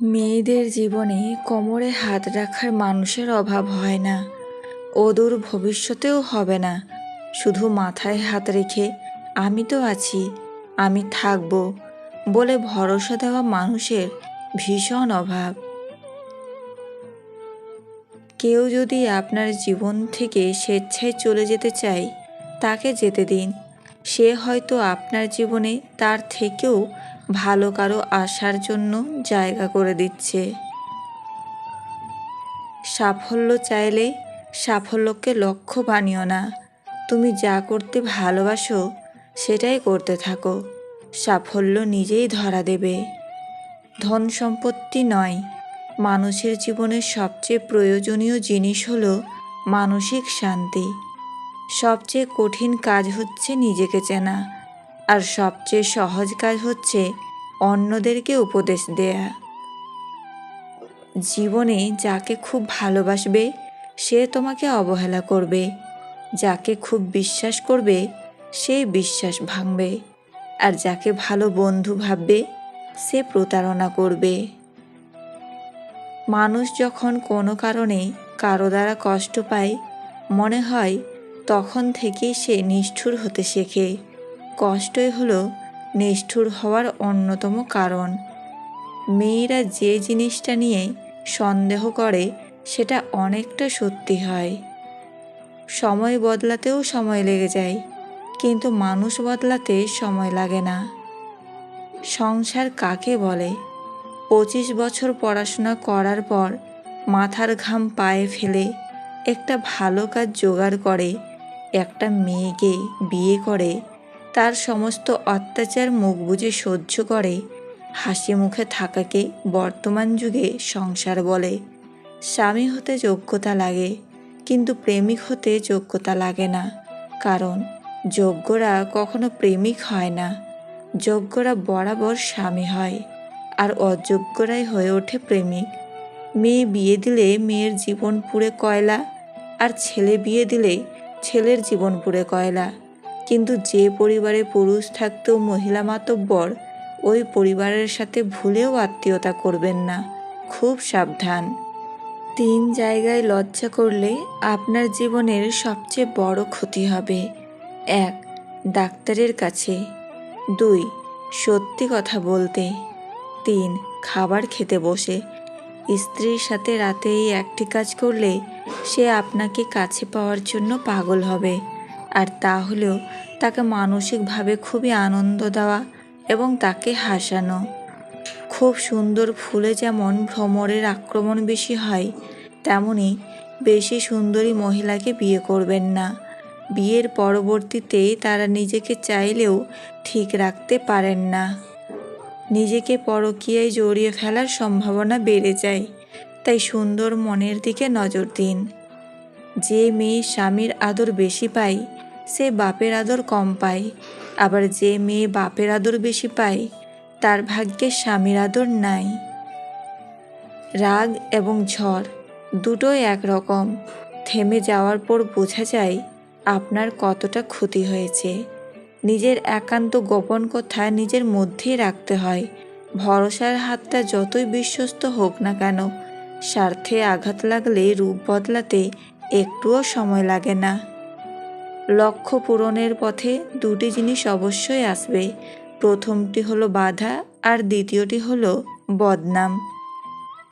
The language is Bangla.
মেয়েদের জীবনে কোমরে হাত রাখার মানুষের অভাব হয় না, অদূর ভবিষ্যতেও হবে না। শুধু মাথায় হাত রেখে আমি তো আছি, আমি থাকবো বলে ভরসা দেওয়া মানুষের ভীষণ অভাব। কেউ যদি আপনার জীবন থেকে স্বেচ্ছায় চলে যেতে চায়, তাকে যেতে দিন। সে হয়তো আপনার জীবনে তার থেকেও ভালো কারো আসার জন্য জায়গা করে দিচ্ছে। সাফল্য চাইলে সাফল্যকে লক্ষ্য বানিও না। তুমি যা করতে ভালোবাসো সেটাই করতে থাকো, সাফল্য নিজেই ধরা দেবে। ধন সম্পত্তি নয়, মানুষের জীবনের সবচেয়ে প্রয়োজনীয় জিনিস হলো মানসিক শান্তি। সবচেয়ে কঠিন কাজ হচ্ছে নিজেকে চেনা, আর সবচেয়ে সহজ কাজ হচ্ছে অন্যদেরকে উপদেশ দেয়া। জীবনে যাকে খুব ভালোবাসবে সে তোমাকে অবহেলা করবে, যাকে খুব বিশ্বাস করবে সে বিশ্বাস ভাঙবে, আর যাকে ভালো বন্ধু ভাববে সে প্রতারণা করবে। মানুষ যখন কোনো কারণে কারো দ্বারা কষ্ট পায়, মনে হয় তখন থেকেই সে নিষ্ঠুর হতে শেখে। কষ্টই হলো নিষ্ঠুর হওয়ার অন্যতম কারণ। মেয়েরা যে জিনিসটা নিয়ে সন্দেহ করে সেটা অনেকটা সত্যি হয়। সময় বদলাতেও সময় লেগে যায়, কিন্তু মানুষ বদলাতে সময় লাগে না। সংসার কাকে বলে? 25 বছর পড়াশোনা করার পর মাথার ঘাম পায়ে ফেলে একটা ভালো কাজ জোগাড় করে একটা মেয়েকে বিয়ে করে, তার সমস্ত অত্যাচার মুখ বুজে সহ্য করে হাসি মুখে থাকাকে বর্তমান যুগে সংসার বলে। স্বামী হতে যোগ্যতা লাগে, কিন্তু প্রেমিক হতে যোগ্যতা লাগে না। কারণ যোগ্যরা কখনো প্রেমিক হয় না, যোগ্যরা বরাবর স্বামী হয়, আর অযোগ্যরাই হয়ে ওঠে প্রেমিক। মেয়ে বিয়ে দিলে মেয়ের জীবন পুড়ে কয়লা, আর ছেলে বিয়ে দিলে ছেলের জীবন পুড়ে কয়লা। কিন্তু যে পরিবারে পুরুষ থাকতেও মহিলা মাতব্বর, ওই পরিবারের সাথে ভুলেও আত্মীয়তা করবেন না, খুব সাবধান। 3 জায়গায় লজ্জা করলে আপনার জীবনের সবচেয়ে বড় ক্ষতি হবে। 1. ডাক্তারের কাছে। 2. সত্যি কথা বলতে। 3. খাবার খেতে বসে। স্ত্রীর সাথে রাতে এই একটি কাজ করলে সে আপনাকে কাছে পাওয়ার জন্য পাগল হবে, আর তা হলেও তাকে মানসিকভাবে খুবই আনন্দ দেওয়া এবং তাকে হাসানো। খুব সুন্দর ফুলে যেমন ভ্রমরের আক্রমণ বেশি হয়, তেমনি বেশি সুন্দরী মহিলাকে বিয়ে করবেন না। বিয়ের পরবর্তীতে তারা নিজেকে চাইলেও ঠিক রাখতে পারেন না। নিজেকে পরকীয়ায় জড়িয়ে ফেলার সম্ভাবনা বেড়ে যায়, তাই সুন্দর মনের দিকে নজর দিন। যে মেয়ে স্বামীর আদর বেশি পায় সে বাপের আদর কম পায়, আবার যে মেয়ে বাপের আদর বেশি পায় তার ভাগ্যে স্বামীর আদর নাই। রাগ এবং ঝড় দুটোই একরকম। থেমে যাওয়ার পর বোঝা যায় আপনার কতটা ক্ষতি হয়েছে। নিজের একান্ত গোপন কথা নিজের মধ্যেই রাখতে হয়। ভরসার হাতটা যতই বিশ্বস্ত হোক না কেন, স্বার্থে আঘাত লাগলে রূপ বদলাতে একটুও সময় লাগে না। লক্ষ্য পূরণের পথে 2টি জিনিস অবশ্যই আসবে। প্রথমটি হলো বাধা, আর দ্বিতীয়টি হলো বদনাম।